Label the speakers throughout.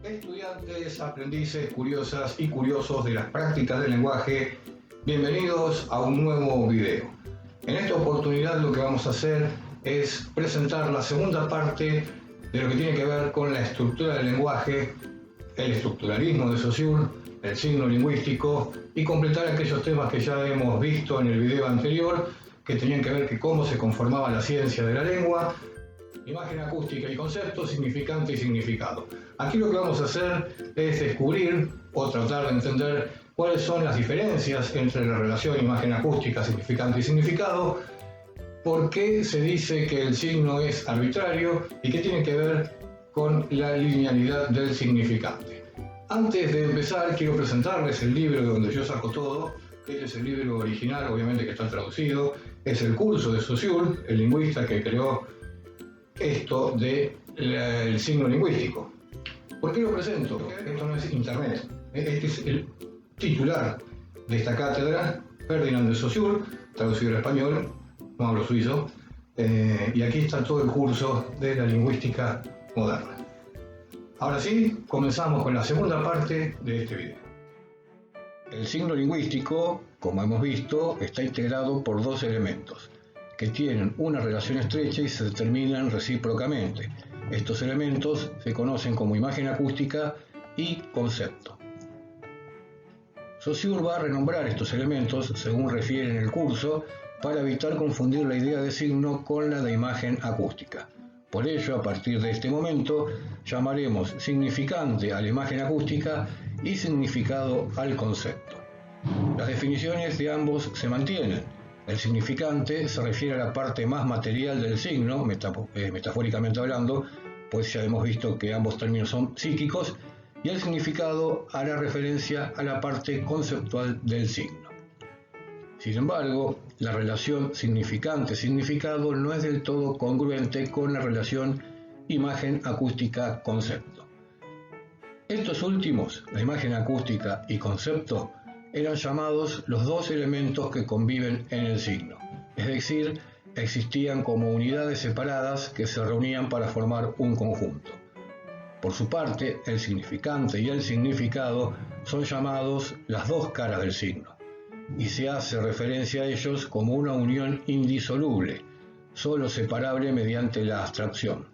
Speaker 1: Estudiantes, aprendices, curiosas y curiosos de las prácticas del lenguaje, bienvenidos a un nuevo video. En esta oportunidad lo que vamos a hacer es presentar la segunda parte de lo que tiene que ver con la estructura del lenguaje, el estructuralismo de Saussure, el signo lingüístico y completar aquellos temas que ya hemos visto en el video anterior que tenían que ver con cómo se conformaba la ciencia de la lengua, imagen acústica y concepto, significante y significado. Aquí lo que vamos a hacer es descubrir o tratar de entender cuáles son las diferencias entre la relación imagen acústica, significante y significado, por qué se dice que el signo es arbitrario y qué tiene que ver con la linealidad del significante. Antes de empezar, quiero presentarles el libro de donde yo saco todo. Este es el libro original, obviamente que está traducido. Es el curso de Saussure, el lingüista que creó esto del signo lingüístico. ¿Por qué lo presento? Porque esto no es internet. Este es el titular de esta cátedra, Ferdinand de Saussure, traducido al español, no hablo suizo, y aquí está todo el curso de la lingüística moderna. Ahora sí, comenzamos con la segunda parte de este video. El signo lingüístico, como hemos visto, está integrado por dos elementos que tienen una relación estrecha y se determinan recíprocamente. Estos elementos se conocen como imagen acústica y concepto. Saussure va a renombrar estos elementos, según refiere en el curso, para evitar confundir la idea de signo con la de imagen acústica. Por ello, a partir de este momento, llamaremos significante a la imagen acústica y significado al concepto. Las definiciones de ambos se mantienen. El significante se refiere a la parte más material del signo, metafóricamente hablando, pues ya hemos visto que ambos términos son psíquicos, y el significado hará referencia a la parte conceptual del signo. Sin embargo, la relación significante-significado no es del todo congruente con la relación imagen acústica-concepto. Estos últimos, la imagen acústica y concepto, eran llamados los dos elementos que conviven en el signo, es decir, existían como unidades separadas que se reunían para formar un conjunto. Por su parte, el significante y el significado son llamados las dos caras del signo, y se hace referencia a ellos como una unión indisoluble, solo separable mediante la abstracción.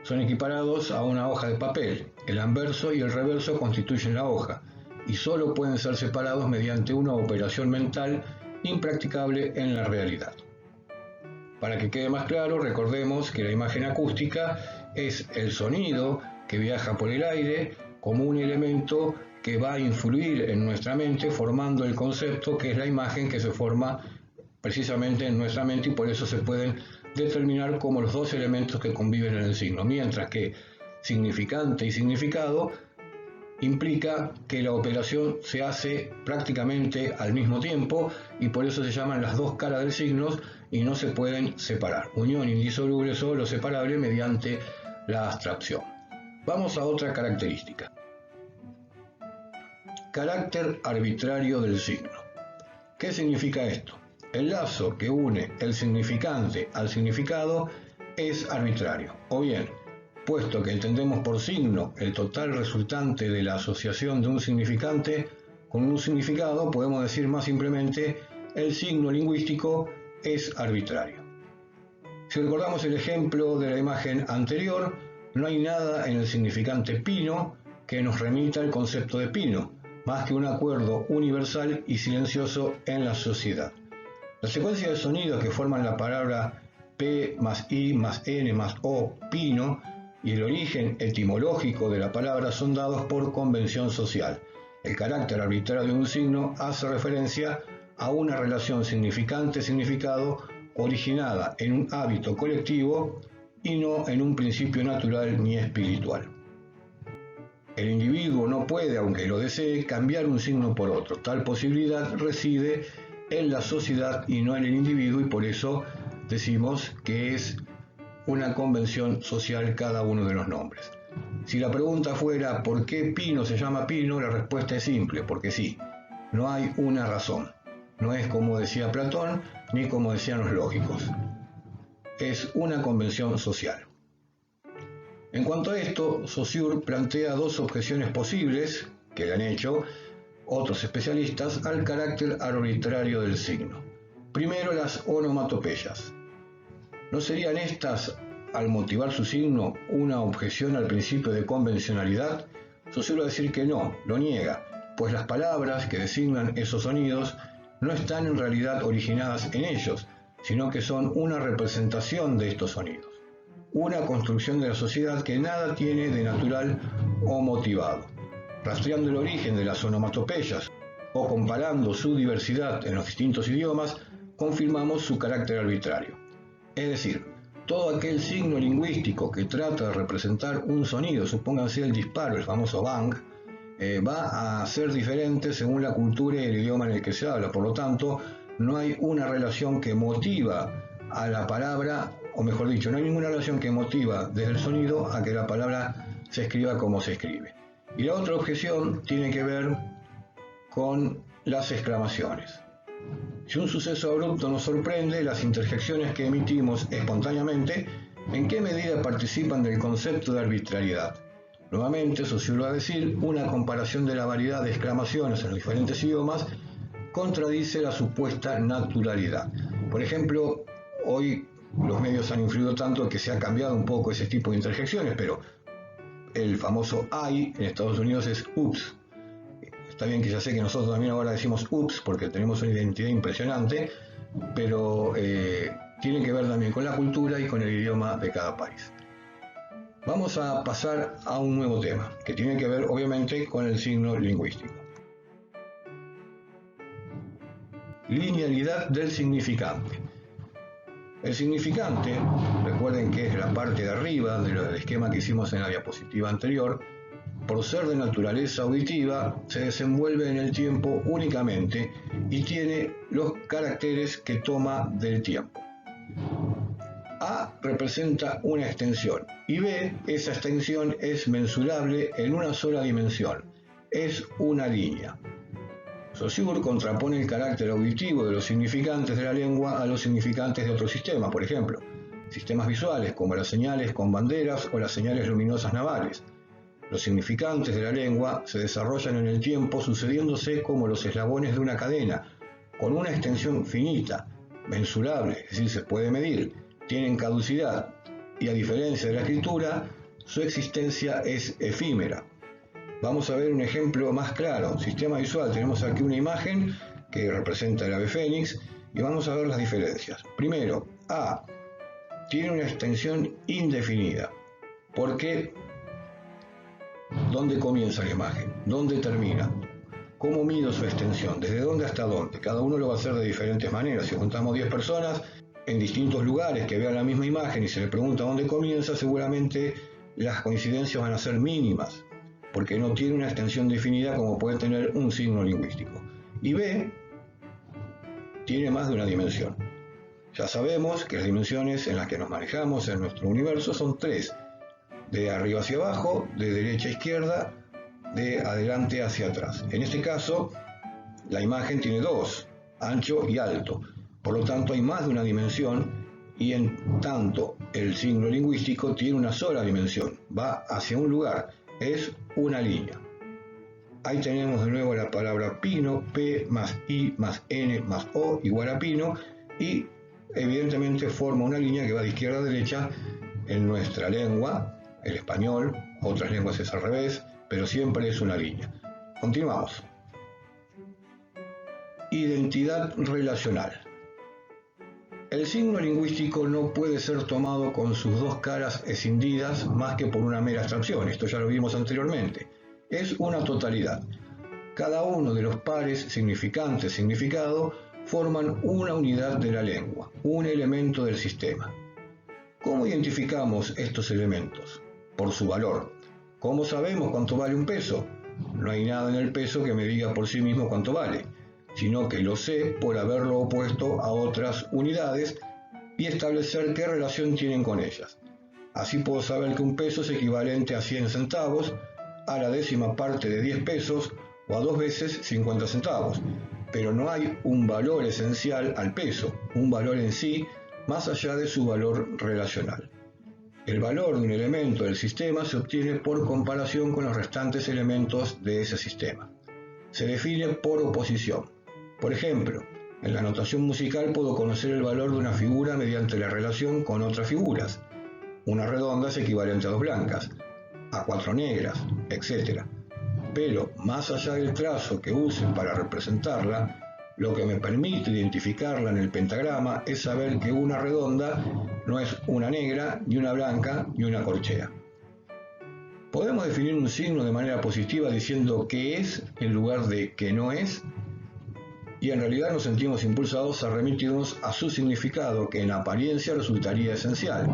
Speaker 1: Son equiparados a una hoja de papel, el anverso y el reverso constituyen la hoja, y solo pueden ser separados mediante una operación mental impracticable en la realidad. Para que quede más claro, recordemos que la imagen acústica es el sonido que viaja por el aire como un elemento que va a influir en nuestra mente formando el concepto que es la imagen que se forma precisamente en nuestra mente y por eso se pueden determinar como los dos elementos que conviven en el signo, mientras que significante y significado implica que la operación se hace prácticamente al mismo tiempo y por eso se llaman las dos caras del signo y no se pueden separar. Unión indisoluble, solo separable mediante la abstracción. Vamos a otra característica. Carácter arbitrario del signo. ¿Qué significa esto? El lazo que une el significante al significado es arbitrario, o bien, puesto que entendemos por signo el total resultante de la asociación de un significante con un significado, podemos decir más simplemente el signo lingüístico es arbitrario. Si recordamos el ejemplo de la imagen anterior, no hay nada en el significante pino que nos remita al concepto de pino, más que un acuerdo universal y silencioso en la sociedad. La secuencia de sonidos que forman la palabra P más I más N más O, pino, y el origen etimológico de la palabra son dados por convención social. El carácter arbitrario de un signo hace referencia a una relación significante-significado originada en un hábito colectivo y no en un principio natural ni espiritual. El individuo no puede, aunque lo desee, cambiar un signo por otro. Tal posibilidad reside en la sociedad y no en el individuo y por eso decimos que es una convención social cada uno de los nombres. Si la pregunta fuera ¿por qué pino se llama pino? La respuesta es simple, porque sí, no hay una razón. No es como decía Platón, ni como decían los lógicos. Es una convención social. En cuanto a esto, Saussure plantea dos objeciones posibles, que le han hecho otros especialistas, al carácter arbitrario del signo. Primero, las onomatopeyas. ¿No serían estas, al motivar su signo, una objeción al principio de convencionalidad? Saussure va a decir que no, lo niega, pues las palabras que designan esos sonidos no están en realidad originadas en ellos, sino que son una representación de estos sonidos, una construcción de la sociedad que nada tiene de natural o motivado. Rastreando el origen de las onomatopeyas o comparando su diversidad en los distintos idiomas, confirmamos su carácter arbitrario. Es decir, todo aquel signo lingüístico que trata de representar un sonido, supónganse el disparo, el famoso bang, va a ser diferente según la cultura y el idioma en el que se habla. Por lo tanto, no hay una relación que motiva a la palabra, o mejor dicho, no hay ninguna relación que motiva desde el sonido a que la palabra se escriba como se escribe. Y la otra objeción tiene que ver con las exclamaciones. Si un suceso abrupto nos sorprende, las interjecciones que emitimos espontáneamente, ¿en qué medida participan del concepto de arbitrariedad? Nuevamente, Saussure va a decir, una comparación de la variedad de exclamaciones en los diferentes idiomas contradice la supuesta naturalidad. Por ejemplo, hoy los medios han influido tanto que se ha cambiado un poco ese tipo de interjecciones, pero el famoso ay en Estados Unidos es ups. Está bien que ya sé que nosotros también ahora decimos ups porque tenemos una identidad impresionante, pero tiene que ver también con la cultura y con el idioma de cada país. Vamos a pasar a un nuevo tema, que tiene que ver obviamente con el signo lingüístico. Linealidad del significante. El significante, recuerden que es la parte de arriba del esquema que hicimos en la diapositiva anterior, por ser de naturaleza auditiva, se desenvuelve en el tiempo únicamente y tiene los caracteres que toma del tiempo. A representa una extensión y B, esa extensión es mensurable en una sola dimensión, es una línea. Saussure contrapone el carácter auditivo de los significantes de la lengua a los significantes de otros sistemas, por ejemplo, sistemas visuales como las señales con banderas o las señales luminosas navales. Los significantes de la lengua se desarrollan en el tiempo sucediéndose como los eslabones de una cadena, con una extensión finita, mensurable, es decir, se puede medir, tienen caducidad y a diferencia de la escritura, su existencia es efímera. Vamos a ver un ejemplo más claro. Sistema visual, tenemos aquí una imagen que representa el ave fénix y vamos a ver las diferencias. Primero, A tiene una extensión indefinida. ¿Por qué? ¿Dónde comienza la imagen? ¿Dónde termina? ¿Cómo mido su extensión? ¿Desde dónde hasta dónde? Cada uno lo va a hacer de diferentes maneras. Si juntamos 10 personas en distintos lugares que vean la misma imagen y se le pregunta dónde comienza, seguramente las coincidencias van a ser mínimas, porque no tiene una extensión definida como puede tener un signo lingüístico. Y B tiene más de una dimensión. Ya sabemos que las dimensiones en las que nos manejamos en nuestro universo son 3. De arriba hacia abajo, de derecha a izquierda, de adelante hacia atrás. En este caso, la imagen tiene 2, ancho y alto. Por lo tanto, hay más de una dimensión y en tanto el signo lingüístico tiene una sola dimensión, va hacia un lugar, es una línea. Ahí tenemos de nuevo la palabra pino, P más I más N más O igual a pino, y evidentemente forma una línea que va de izquierda a derecha en nuestra lengua, el español, otras lenguas es al revés, pero siempre es una línea. Continuamos. Identidad relacional. El signo lingüístico no puede ser tomado con sus dos caras escindidas más que por una mera abstracción, esto ya lo vimos anteriormente. Es una totalidad. Cada uno de los pares significante-significado forman una unidad de la lengua, un elemento del sistema. ¿Cómo identificamos estos elementos? Por su valor. ¿Cómo sabemos cuánto vale un peso? No hay nada en el peso que me diga por sí mismo cuánto vale, sino que lo sé por haberlo opuesto a otras unidades y establecer qué relación tienen con ellas. Así puedo saber que un peso es equivalente a 100 centavos, a la décima parte de 10 pesos o a 2 veces 50 centavos, pero no hay un valor esencial al peso, un valor en sí, más allá de su valor relacional. El valor de un elemento del sistema se obtiene por comparación con los restantes elementos de ese sistema. Se define por oposición. Por ejemplo, en la notación musical puedo conocer el valor de una figura mediante la relación con otras figuras. Una redonda es equivalente a 2 blancas, a 4 negras, etc. Pero, más allá del trazo que use para representarla, lo que me permite identificarla en el pentagrama es saber que una redonda no es una negra, ni una blanca, ni una corchea. ¿Podemos definir un signo de manera positiva diciendo qué es en lugar de qué no es? Y en realidad nos sentimos impulsados a remitirnos a su significado, que en apariencia resultaría esencial.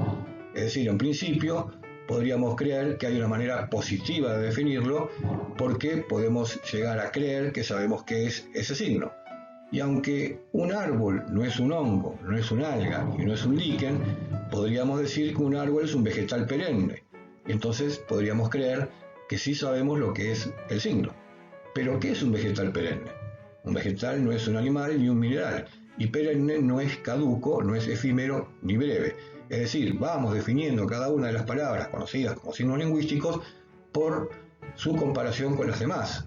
Speaker 1: Es decir, en principio, podríamos creer que hay una manera positiva de definirlo porque podemos llegar a creer que sabemos qué es ese signo. Y aunque un árbol no es un hongo, no es un alga y no es un líquen, podríamos decir que un árbol es un vegetal perenne. Y entonces podríamos creer que sí sabemos lo que es el signo. Pero ¿qué es un vegetal perenne? Un vegetal no es un animal ni un mineral. Y perenne no es caduco, no es efímero ni breve. Es decir, vamos definiendo cada una de las palabras conocidas como signos lingüísticos por su comparación con las demás.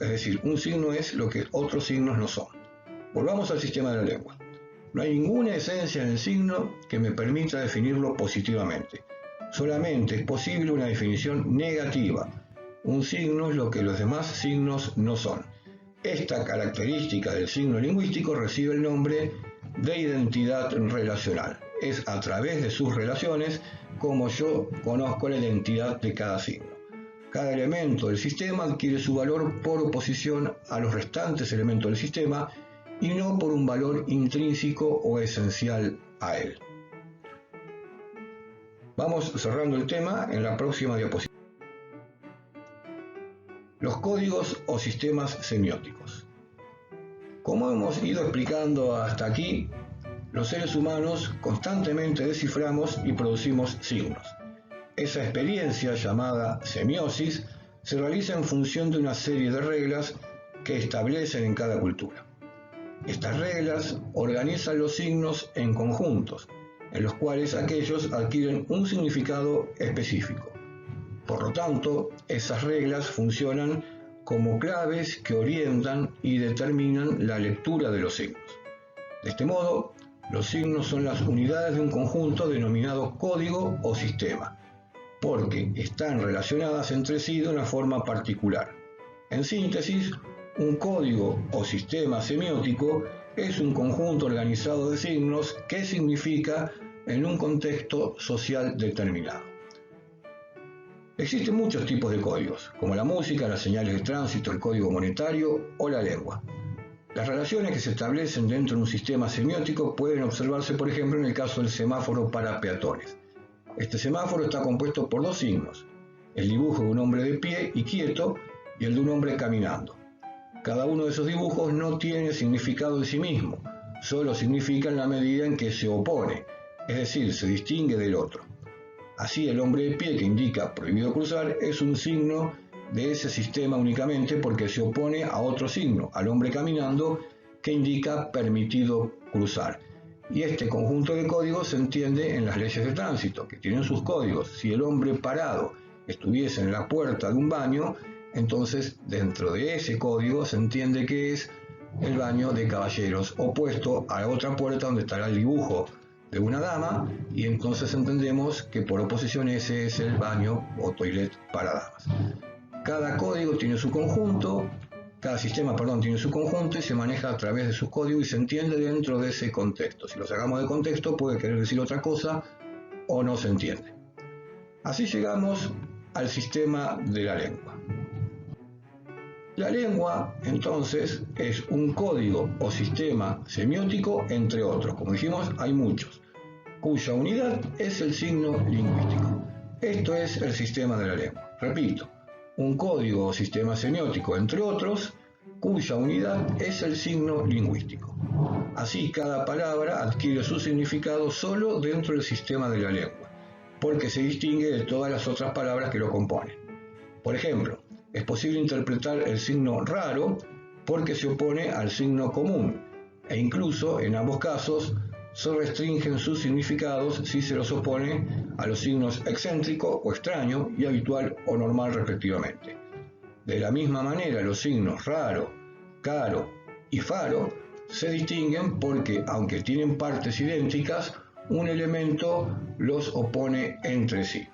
Speaker 1: Es decir, un signo es lo que otros signos no son. Volvamos al sistema de la lengua. No hay ninguna esencia en el signo que me permita definirlo positivamente. Solamente es posible una definición negativa. Un signo es lo que los demás signos no son. Esta característica del signo lingüístico recibe el nombre de identidad relacional. Es a través de sus relaciones como yo conozco la identidad de cada signo. Cada elemento del sistema adquiere su valor por oposición a los restantes elementos del sistema y no por un valor intrínseco o esencial a él. Vamos cerrando el tema en la próxima diapositiva. Los códigos o sistemas semióticos. Como hemos ido explicando hasta aquí, los seres humanos constantemente desciframos y producimos signos. Esa experiencia, llamada semiosis, se realiza en función de una serie de reglas que establecen en cada cultura. Estas reglas organizan los signos en conjuntos, en los cuales aquellos adquieren un significado específico. Por lo tanto, esas reglas funcionan como claves que orientan y determinan la lectura de los signos. De este modo, los signos son las unidades de un conjunto denominado código o sistema, porque están relacionadas entre sí de una forma particular. En síntesis, un código o sistema semiótico es un conjunto organizado de signos que significa en un contexto social determinado. Existen muchos tipos de códigos, como la música, las señales de tránsito, el código monetario o la lengua. Las relaciones que se establecen dentro de un sistema semiótico pueden observarse, por ejemplo, en el caso del semáforo para peatones. Este semáforo está compuesto por dos signos, el dibujo de un hombre de pie y quieto y el de un hombre caminando. Cada uno de esos dibujos no tiene significado en sí mismo, solo significa en la medida en que se opone, es decir, se distingue del otro. Así, el hombre de pie que indica prohibido cruzar es un signo de ese sistema únicamente porque se opone a otro signo, al hombre caminando, que indica permitido cruzar. Y este conjunto de códigos se entiende en las leyes de tránsito, que tienen sus códigos. Si el hombre parado estuviese en la puerta de un baño, entonces dentro de ese código se entiende que es el baño de caballeros, opuesto a la otra puerta donde estará el dibujo de una dama, y entonces entendemos que por oposición ese es el baño o toilet para damas. Cada código tiene su conjunto, cada sistema tiene su conjunto y se maneja a través de sus códigos y se entiende dentro de ese contexto. Si lo sacamos de contexto puede querer decir otra cosa o no se entiende. Así llegamos al sistema de la lengua. La lengua, entonces, es un código o sistema semiótico, entre otros. Como dijimos, hay muchos, cuya unidad es el signo lingüístico. Esto es el sistema de la lengua. Repito, un código o sistema semiótico, entre otros, cuya unidad es el signo lingüístico. Así, cada palabra adquiere su significado solo dentro del sistema de la lengua, porque se distingue de todas las otras palabras que lo componen. Por ejemplo, es posible interpretar el signo raro porque se opone al signo común, e incluso, en ambos casos, se restringen sus significados si se los opone a los signos excéntrico o extraño y habitual o normal respectivamente. De la misma manera, los signos raro, caro y faro se distinguen porque, aunque tienen partes idénticas, un elemento los opone entre sí.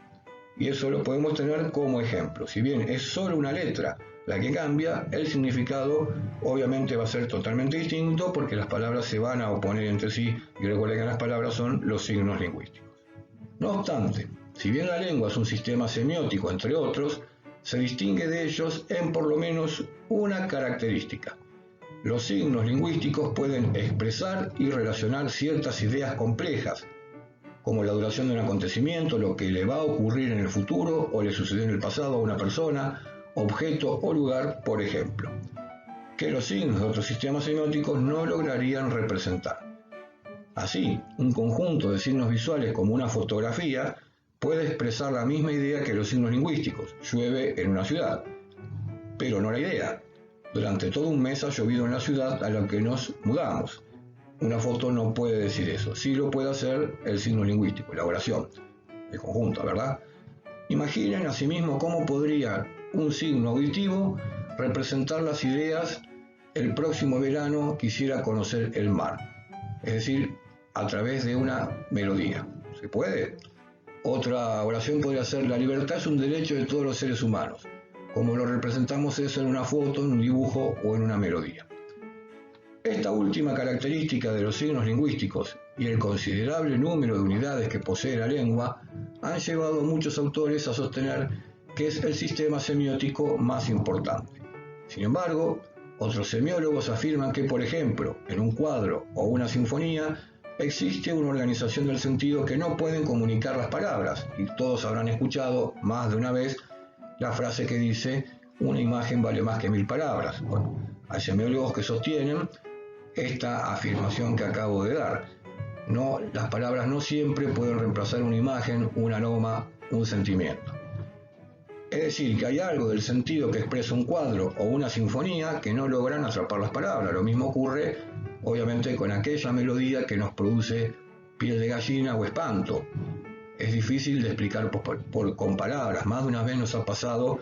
Speaker 1: Y eso lo podemos tener como ejemplo. Si bien es solo una letra la que cambia, el significado obviamente va a ser totalmente distinto porque las palabras se van a oponer entre sí, y recuerden que las palabras son los signos lingüísticos. No obstante, si bien la lengua es un sistema semiótico entre otros, se distingue de ellos en por lo menos una característica. Los signos lingüísticos pueden expresar y relacionar ciertas ideas complejas, como la duración de un acontecimiento, lo que le va a ocurrir en el futuro o le sucedió en el pasado a una persona, objeto o lugar, por ejemplo, que los signos de otros sistemas semióticos no lograrían representar. Así, un conjunto de signos visuales como una fotografía puede expresar la misma idea que los signos lingüísticos. Llueve en una ciudad, pero no la idea. Durante todo un mes ha llovido en la ciudad a la que nos mudamos. Una foto no puede decir eso. Sí lo puede hacer el signo lingüístico, la oración, el conjunto, ¿verdad? Imaginen asimismo cómo podría un signo auditivo representar las ideas: el próximo verano quisiera conocer el mar. Es decir, a través de una melodía. ¿Se puede? Otra oración podría ser: la libertad es un derecho de todos los seres humanos. Como lo representamos eso en una foto, en un dibujo o en una melodía. Esta última característica de los signos lingüísticos y el considerable número de unidades que posee la lengua han llevado a muchos autores a sostener que es el sistema semiótico más importante. Sin embargo, otros semiólogos afirman que, por ejemplo, en un cuadro o una sinfonía existe una organización del sentido que no pueden comunicar las palabras, y todos habrán escuchado más de una vez la frase que dice: una imagen vale más que 1000 palabras. Bueno, hay semiólogos que sostienen esta afirmación que acabo de dar. No, las palabras no siempre pueden reemplazar una imagen, un aroma, un sentimiento. Es decir, que hay algo del sentido que expresa un cuadro o una sinfonía que no logran atrapar las palabras. Lo mismo ocurre, obviamente, con aquella melodía que nos produce piel de gallina o espanto. Es difícil de explicar con palabras. Más de una vez nos ha pasado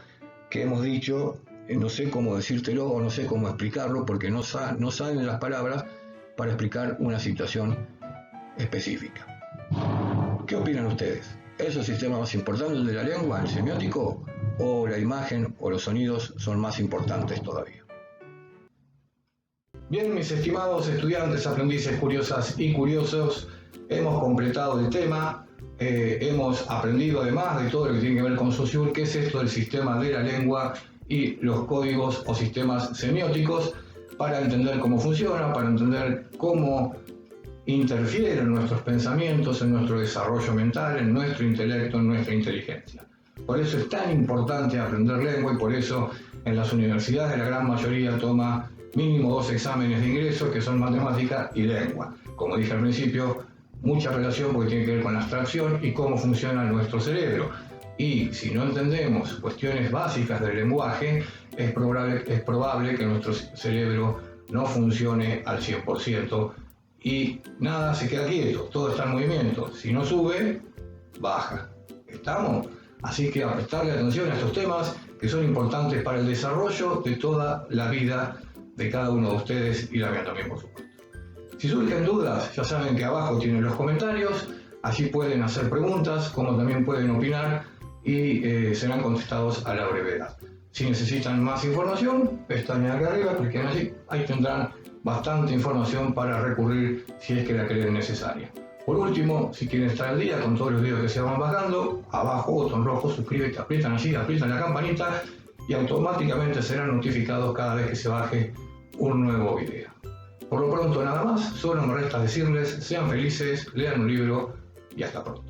Speaker 1: que hemos dicho: no sé cómo decírtelo o no sé cómo explicarlo, porque no salen las palabras para explicar una situación específica. ¿Qué opinan ustedes? ¿Es el sistema más importante el de la lengua, el semiótico, o la imagen o los sonidos son más importantes todavía? Bien, mis estimados estudiantes, aprendices, curiosas y curiosos, hemos completado el tema. Hemos aprendido, además de todo lo que tiene que ver con Saussure, qué es esto del sistema de la lengua y los códigos o sistemas semióticos, para entender cómo funciona, para entender cómo interfieren nuestros pensamientos en nuestro desarrollo mental, en nuestro intelecto, en nuestra inteligencia. Por eso es tan importante aprender lengua, y por eso en las universidades la gran mayoría toma mínimo 2 exámenes de ingreso, que son matemática y lengua. Como dije al principio, mucha relación porque tiene que ver con la abstracción y cómo funciona nuestro cerebro. Y si no entendemos cuestiones básicas del lenguaje, es probable que nuestro cerebro no funcione al 100% y nada se queda quieto, todo está en movimiento. Si no sube, baja. ¿Estamos? Así que a prestarle atención a estos temas que son importantes para el desarrollo de toda la vida de cada uno de ustedes, y la mía también, por supuesto. Si surgen dudas, ya saben que abajo tienen los comentarios, allí pueden hacer preguntas, como también pueden opinar, y serán contestados a la brevedad. Si necesitan más información, pestaña acá arriba, cliquen allí, ahí tendrán bastante información para recurrir si es que la creen necesaria. Por último, si quieren estar al día con todos los videos que se van bajando, abajo, botón rojo, suscríbete, aprietan allí, aprietan la campanita y automáticamente serán notificados cada vez que se baje un nuevo video. Por lo pronto nada más, solo me resta decirles: sean felices, lean un libro y hasta pronto.